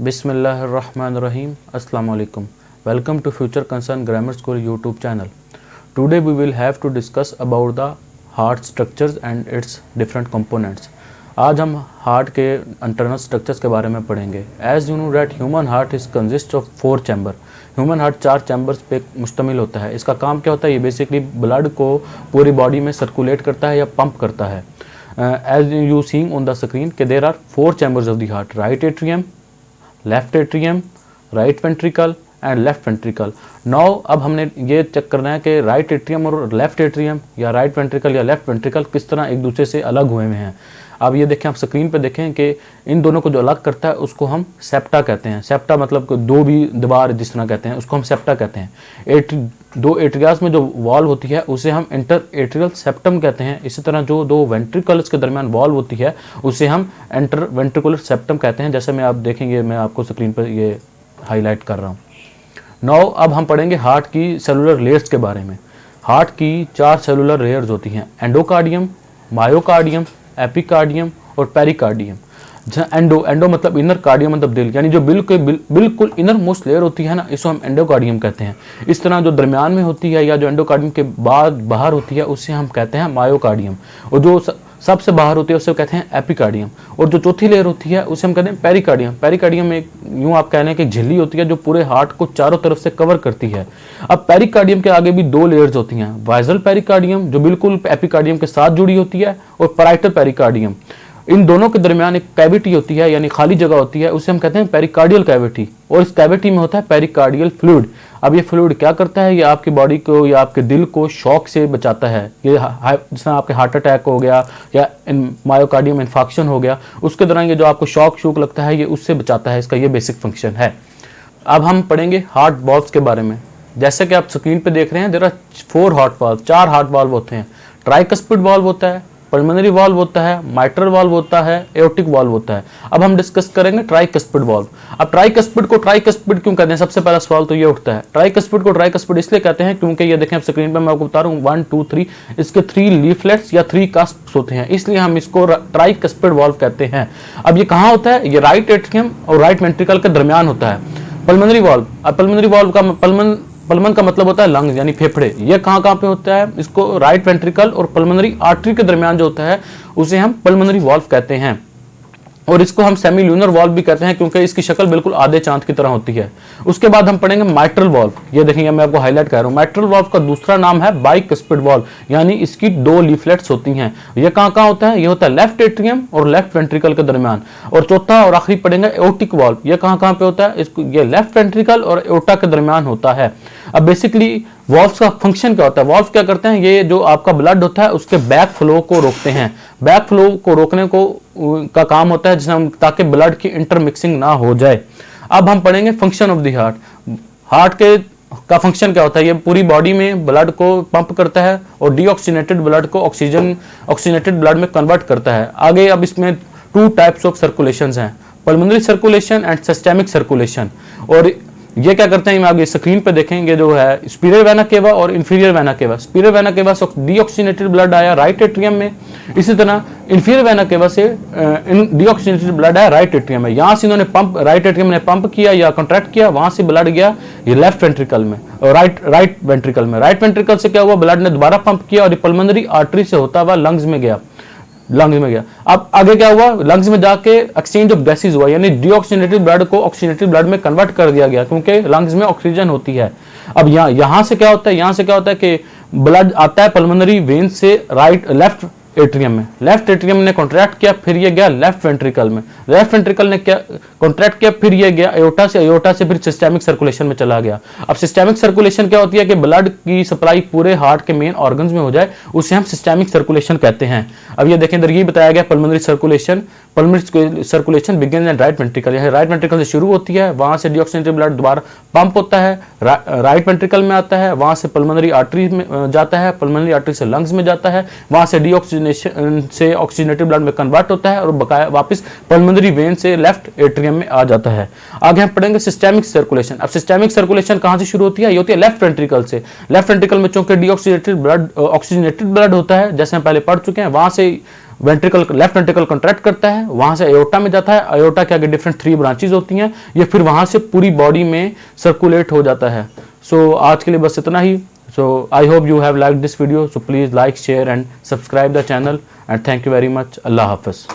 Bismillahirrahmanirrahim. Assalamu alaikum. Welcome to Future Concern Grammar School YouTube channel. Today we will have to discuss about the heart structures and its different components. आज हम heart के internal structures के बारे में पढ़ेंगे. As you know that human heart is consists of 4 chamber. Human heart 4 chambers पे मुश्तमिल होता है. इसका काम क्या होता है? ये बेसिकली ब्लड को पूरी बॉडी में सर्कुलेट करता है या पंप करता है. As you seeing on the screen कि there are 4 chambers of the heart: right atrium, left atrium, right ventricle and left ventricle. Now अब हमने ये चेक करना है कि राइट एट्रियम और लेफ्ट एट्रियम या राइट वेंट्रिकल या लेफ्ट वेंट्रिकल किस तरह एक दूसरे से अलग हुए हैं. अब ये देखें, आप स्क्रीन पे देखें कि इन दोनों को जो अलग करता है उसको हम सेप्टा कहते हैं. सेप्टा मतलब दो भी दीवार जिस तरह कहते हैं उसको हम सेप्टा कहते हैं. दो एट्रियास में जो वॉल्व होती है उसे हम इंटर एट्रियल सेप्टम कहते हैं. इसी तरह जो दो वेंट्रिकल्स के दरमियान वॉल्व होती है उसे हम इंटर वेंट्रिकुलर सेप्टम कहते हैं. जैसे मैं आप देखेंगे, मैं आपको स्क्रीन पर ये हाईलाइट कर रहा हूँ. नाउ अब हम पढ़ेंगे हार्ट की सेलुलर लेयर्स के बारे में. हार्ट की 4 सेलुलर लेयर्स होती हैं: एंडोकार्डियम, मायोकार्डियम, एपिकार्डियम और पेरिकार्डियम. एंडो मतलब इनर, कार्डियम मतलब दिल, यानी जो बिल्कुल इनर मोस्ट लेयर होती है ना, इसको हम एंडोकार्डियम कहते हैं. इस तरह जो दरमियान में होती है या जो एंडोकार्डियम के बाद बाहर होती है उसे हम कहते हैं मायोकार्डियम. और जो सबसे बाहर होती है उसे कहते हैं एपिकार्डियम. और जो चौथी लेयर होती है उसे हम कहते हैं पेरिकार्डियम. पेरिकार्डियम में यूँ आप कह लें कि झिल्ली होती है जो पूरे हार्ट को चारों तरफ से कवर करती है. अब पेरिकार्डियम के आगे भी 2 लेयर्स होती हैं: वाइजल पेरिकार्डियम जो बिल्कुल एपिकार्डियम के साथ जुड़ी होती है, और पैराइटल पेरिकार्डियम. इन दोनों के दरमियान एक कैविटी होती है, यानी खाली जगह होती है, उसे हम कहते हैं पेरिकार्डियल कैविटी. और इस कैविटी में होता है पेरिकार्डियल फ्लूइड. अब ये फ्लूइड क्या करता है? ये आपकी बॉडी को या आपके दिल को शॉक से बचाता है. ये जिस तरह आपके हार्ट अटैक हो गया या मायोकार्डियम इन्फेक्शन हो गया, उसके दौरान ये जो आपको शॉक लगता है ये उससे बचाता है. इसका ये बेसिक फंक्शन है. अब हम पढ़ेंगे हार्ट वॉल्व्स के बारे में. जैसे कि आप स्क्रीन पे देख रहे हैं, there are 4 heart valve, 4 heart valve होते हैं. ट्राइकस्पिड वाल्व होता है, पल्मोनरी वाल्व होता है, माइट्रल वाल्व होता है, एओर्टिक वाल्व होता है. अब हम डिस्कस करेंगे ट्राइकस्पिड वाल्व. अब ट्राइकस्पिड को ट्राइकस्पिड क्यों कहते हैं? सबसे पहला सवाल तो ये उठता है. ट्राइकस्पिड को ट्राइकस्पिड इसलिए कहते हैं क्योंकि ये देखें आप स्क्रीन पर, मैं आपको बता रहा हूँ 1 2 3 इसके 3 लीफलेट्स या 3 कास्प्स होते हैं, इसलिए हम इसको ट्राइकस्पिड वाल्व कहते हैं. अब ये कहाँ होता है? ये राइट एट्रियम और राइट वेंट्रिकल के दरमियान होता है. पल्मोनरी वाल्व, अब पल्मोनरी वाल्व का पल्मन का मतलब होता है लंग्स यानी फेफड़े. ये कहाँ पे होता है? इसको राइट वेंट्रिकल और पल्मोनरी आर्टरी के दरमियान जो होता है उसे हम पल्मोनरी वाल्व कहते हैं. और इसको हम सेमी ल्यूनर वाल्व भी कहते हैं क्योंकि इसकी शक्ल बिल्कुल आधे चांद की तरह होती है. उसके बाद हम पढ़ेंगे माइट्रल वाल्व. ये देखेंगे, मैं आपको हाईलाइट कर रहा हूँ. माइट्रल वाल्व का दूसरा नाम है बाइकस्पिड वाल्व, यानी इसकी 2 लीफलेट्स होती हैं. ये कहाँ होता है? ये होता है लेफ्ट एट्रियम और लेफ्ट वेंट्रिकल के दरमियान. और चौथा और आखिरी पढ़ेंगे एओर्टिक वाल्व. ये कहाँ पे होता है? इसको ये लेफ्ट वेंट्रिकल और एओर्टा के दरमियान होता है. अब बेसिकली वॉल्व्स का फंक्शन क्या होता है? वॉल्व क्या करते हैं? ये जो आपका ब्लड होता है उसके बैक फ्लो को रोकते हैं. बैक फ्लो को रोकने को का काम होता है जिसमें ताकि ब्लड की इंटरमिक्सिंग ना हो जाए. अब हम पढ़ेंगे function of the heart. Heart के का फंक्शन क्या होता है? ये पूरी बॉडी में ब्लड को पंप करता है और डीऑक्सीनेटेड ब्लड को ऑक्सीजनेटेड ब्लड में कन्वर्ट करता है. आगे अब इसमें 2 टाइप्स ऑफ सर्कुलेशंस हैं: pulmonary circulation and systemic circulation. और ये क्या करते हैं? मैं आगे स्क्रीन पे देखेंगे, जो है सुपीरियर वेना केवा और inferior vena cava. Superior vena cava से डीऑक्सीनेटेड ब्लड आया राइट एट्रियम में, इसी तरह इंफीरियर वेना केवा से डीऑक्सीनेटेड ब्लड आया राइट एट्रियम में. यहाँ से इन्होंने राइट एट्रियम ने पंप किया या कॉन्ट्रैक्ट किया, वहां से ब्लड गया ये लेफ्ट वेंट्रिकल में और राइट वेंट्रिकल में. राइट वेंट्रिकल से क्या हुआ? ब्लड ने दोबारा पंप किया और पल्मोनरी आर्टरी से होता हुआ लंग्स में गया. अब आगे क्या हुआ? लंग्स में जाके एक्सचेंज ऑफ गैसेस हुआ, यानी डीऑक्सीनेटेड ब्लड को ऑक्सीनेटेड ब्लड में कन्वर्ट कर दिया गया क्योंकि लंग्स में ऑक्सीजन होती है. अब यहाँ से क्या होता है? यहाँ से क्या होता है कि ब्लड आता है पल्मोनरी वेन से लेफ्ट एट्रियम में. लेफ्ट एट्रियम ने कॉन्ट्रैक्ट किया, फिर ये गया लेफ्ट वेंट्रिकल में. लेफ्ट वेंट्रिकल ने क्या कॉन्ट्रैक्ट किया, फिर ये गया एओर्टा से फिर सिस्टेमिक सर्कुलेशन में चला गया. अब सिस्टेमिक सर्कुलेशन क्या होती है? कि ब्लड की सप्लाई पूरे हार्ट के मेन ऑर्गन्स में हो जाए, उसे हम सिस्टेमिक सर्कुलेशन कहते हैं. अब ये देखें, इधर ये बताया गया pulmonary circulation. Pulmonary circulation begin eight right ventricle, right ventricle से शुरू होती है, वहां से डीऑक्सीनेटेड ब्लड दोबारा पंप होता है, राइट वेंट्रिकल में आता है, वहां से पल्मोनरी आर्टरी में जाता है, पल्मोनरी आर्टरी से लंग्स में जाता है, वहां से डीऑक्सीनेशन से ऑक्सीजनेटेड ब्लड में कन्वर्ट होता है और बकाया वापस पल्मोनरी वेन से लेफ्ट एट्रियम में आ जाता है. आगे हम पढ़ेंगे सिस्टेमिक सर्कुलेशन. अब सिस्टेमिक सर्कुलेशन कहां से शुरू होती है? ये होती है लेफ्ट वेंट्रिकल से. लेफ्ट वेंट्रिकल में चूंकि डीऑक्सीनेटेड ब्लड ऑक्सीजनेटेड ब्लड होता है, जैसे हम पहले पढ़ चुके हैं, वहां से वेंट्रिकल, लेफ्ट वेंट्रिकल कंट्रैक्ट करता है, वहां से अयोटा में जाता है, अयोटा के आगे डिफरेंट 3 ब्रांचेज होती हैं, ये फिर वहां से पूरी बॉडी में सर्कुलेट हो जाता है। सो आज के लिए बस इतना ही। So I hope you have like this video, so please like, share and subscribe the channel and thank you very much. अल्लाह हाफिज़।